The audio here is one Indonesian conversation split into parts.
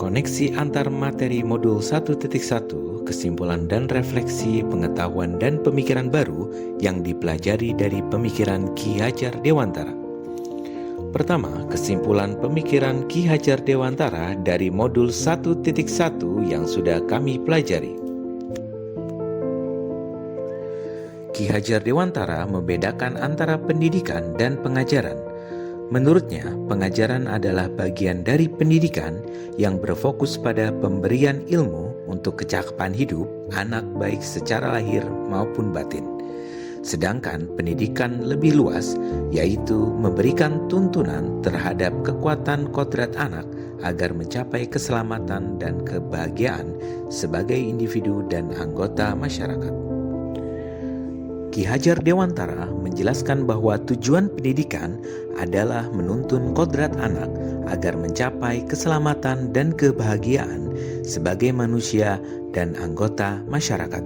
Koneksi antar materi modul 1.1, kesimpulan dan refleksi pengetahuan dan pemikiran baru yang dipelajari dari pemikiran Ki Hajar Dewantara. Pertama, kesimpulan pemikiran Ki Hajar Dewantara dari modul 1.1 yang sudah kami pelajari. Ki Hajar Dewantara membedakan antara pendidikan dan pengajaran. Menurutnya, pengajaran adalah bagian dari pendidikan yang berfokus pada pemberian ilmu untuk kecakapan hidup anak baik secara lahir maupun batin. Sedangkan pendidikan lebih luas, yaitu memberikan tuntunan terhadap kekuatan kodrat anak agar mencapai keselamatan dan kebahagiaan sebagai individu dan anggota masyarakat. Ki Hajar Dewantara menjelaskan bahwa tujuan pendidikan adalah menuntun kodrat anak agar mencapai keselamatan dan kebahagiaan sebagai manusia dan anggota masyarakat.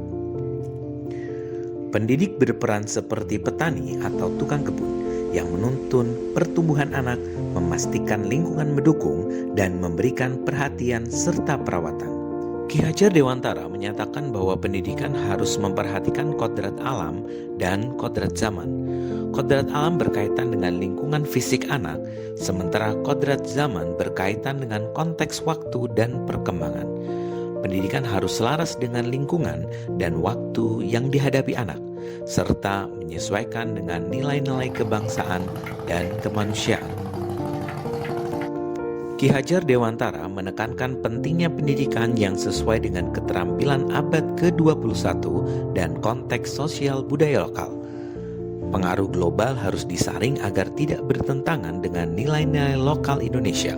Pendidik berperan seperti petani atau tukang kebun yang menuntun pertumbuhan anak, memastikan lingkungan mendukung, dan memberikan perhatian serta perawatan. Ki Hajar Dewantara menyatakan bahwa pendidikan harus memperhatikan kodrat alam dan kodrat zaman. Kodrat alam berkaitan dengan lingkungan fisik anak, sementara kodrat zaman berkaitan dengan konteks waktu dan perkembangan. Pendidikan harus selaras dengan lingkungan dan waktu yang dihadapi anak, serta menyesuaikan dengan nilai-nilai kebangsaan dan kemanusiaan. Ki Hajar Dewantara menekankan pentingnya pendidikan yang sesuai dengan keterampilan abad ke-21 dan konteks sosial budaya lokal. Pengaruh global harus disaring agar tidak bertentangan dengan nilai-nilai lokal Indonesia.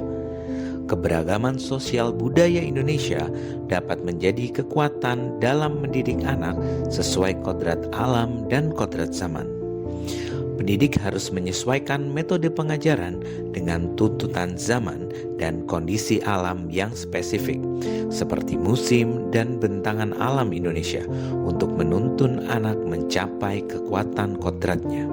Keberagaman sosial budaya Indonesia dapat menjadi kekuatan dalam mendidik anak sesuai kodrat alam dan kodrat zaman. Pendidik harus menyesuaikan metode pengajaran dengan tuntutan zaman dan kondisi alam yang spesifik, seperti musim dan bentangan alam Indonesia, untuk menuntun anak mencapai kekuatan kodratnya.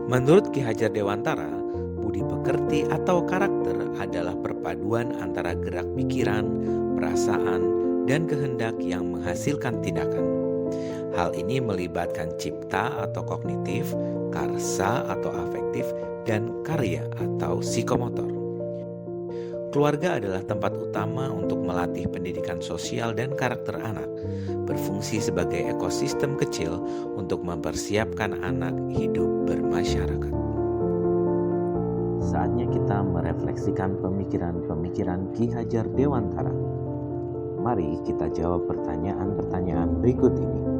Menurut Ki Hajar Dewantara, budi pekerti atau karakter adalah perpaduan antara gerak pikiran, perasaan, dan kehendak yang menghasilkan tindakan. Hal ini melibatkan cipta atau kognitif, karsa atau afektif, dan karya atau psikomotor. Keluarga adalah tempat utama untuk melatih pendidikan sosial dan karakter anak, berfungsi sebagai ekosistem kecil untuk mempersiapkan anak hidup bermasyarakat. Saatnya kita merefleksikan pemikiran-pemikiran Ki Hajar Dewantara. Mari kita jawab pertanyaan-pertanyaan berikut ini.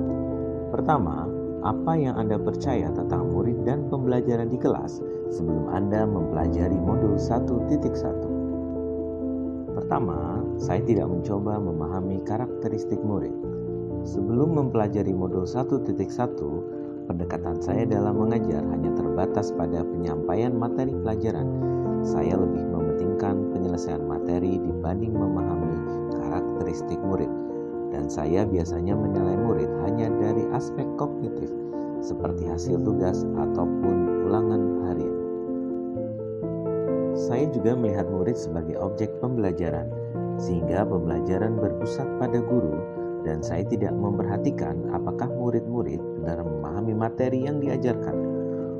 Pertama, apa yang Anda percaya tentang murid dan pembelajaran di kelas sebelum Anda mempelajari modul 1.1? Pertama, saya tidak mencoba memahami karakteristik murid. Sebelum mempelajari modul 1.1, pendekatan saya dalam mengajar hanya terbatas pada penyampaian materi pelajaran. Saya lebih mementingkan penyelesaian materi dibanding memahami karakteristik murid. Dan saya biasanya menilai murid hanya dari aspek kognitif, seperti hasil tugas ataupun ulangan harian. Saya juga melihat murid sebagai objek pembelajaran, sehingga pembelajaran berpusat pada guru, dan saya tidak memperhatikan apakah murid-murid benar memahami materi yang diajarkan.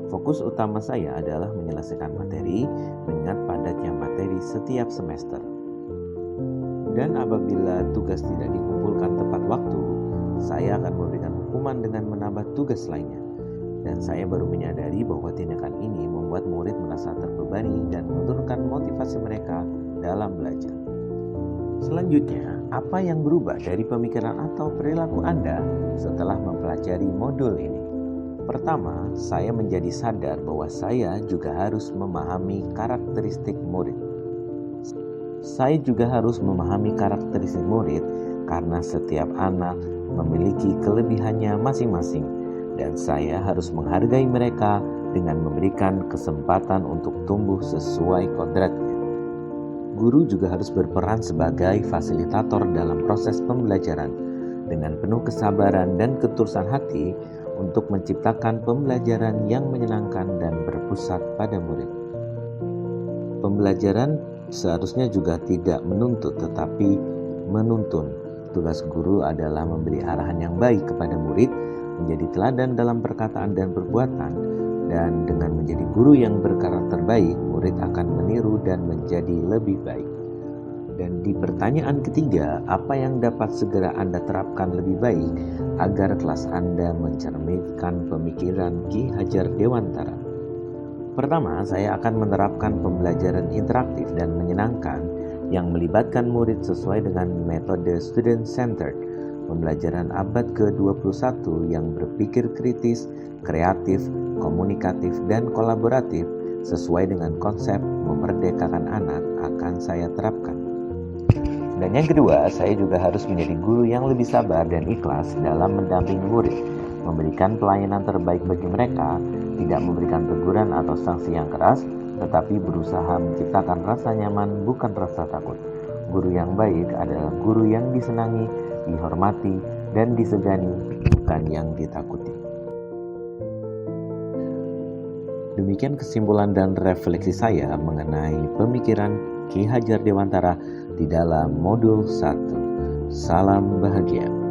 Fokus utama saya adalah menyelesaikan materi mengingat padatnya materi setiap semester. Dan apabila tugas tidak dikumpulkan tepat waktu, saya akan memberikan hukuman dengan menambah tugas lainnya. Dan saya baru menyadari bahwa tindakan ini membuat murid merasa terbebani dan menurunkan motivasi mereka dalam belajar. Selanjutnya, apa yang berubah dari pemikiran atau perilaku Anda setelah mempelajari modul ini? Pertama, saya menjadi sadar bahwa saya juga harus memahami karakteristik murid. Saya juga harus memahami karakteristik murid karena setiap anak memiliki kelebihannya masing-masing, dan saya harus menghargai mereka dengan memberikan kesempatan untuk tumbuh sesuai kodratnya. Guru juga harus berperan sebagai fasilitator dalam proses pembelajaran dengan penuh kesabaran dan ketulusan hati untuk menciptakan pembelajaran yang menyenangkan dan berpusat pada murid. Pembelajaran seharusnya juga tidak menuntut tetapi menuntun. Tugas guru adalah memberi arahan yang baik kepada murid, menjadi teladan dalam perkataan dan perbuatan, dan dengan menjadi guru yang berkarakter baik, murid akan meniru dan menjadi lebih baik. Dan di pertanyaan ketiga, apa yang dapat segera Anda terapkan lebih baik agar kelas Anda mencerminkan pemikiran Ki Hajar Dewantara? Pertama, saya akan menerapkan pembelajaran interaktif dan menyenangkan yang melibatkan murid sesuai dengan metode student-centered, pembelajaran abad ke-21 yang berpikir kritis, kreatif, komunikatif, dan kolaboratif sesuai dengan konsep memerdekakan anak akan saya terapkan. Dan yang kedua, saya juga harus menjadi guru yang lebih sabar dan ikhlas dalam mendampingi murid, memberikan pelayanan terbaik bagi mereka, tidak memberikan teguran atau sanksi yang keras, tetapi berusaha menciptakan rasa nyaman bukan rasa takut. Guru yang baik adalah guru yang disenangi, dihormati, dan disegani, bukan yang ditakuti. Demikian kesimpulan dan refleksi saya mengenai pemikiran Ki Hajar Dewantara di dalam modul 1. Salam bahagia.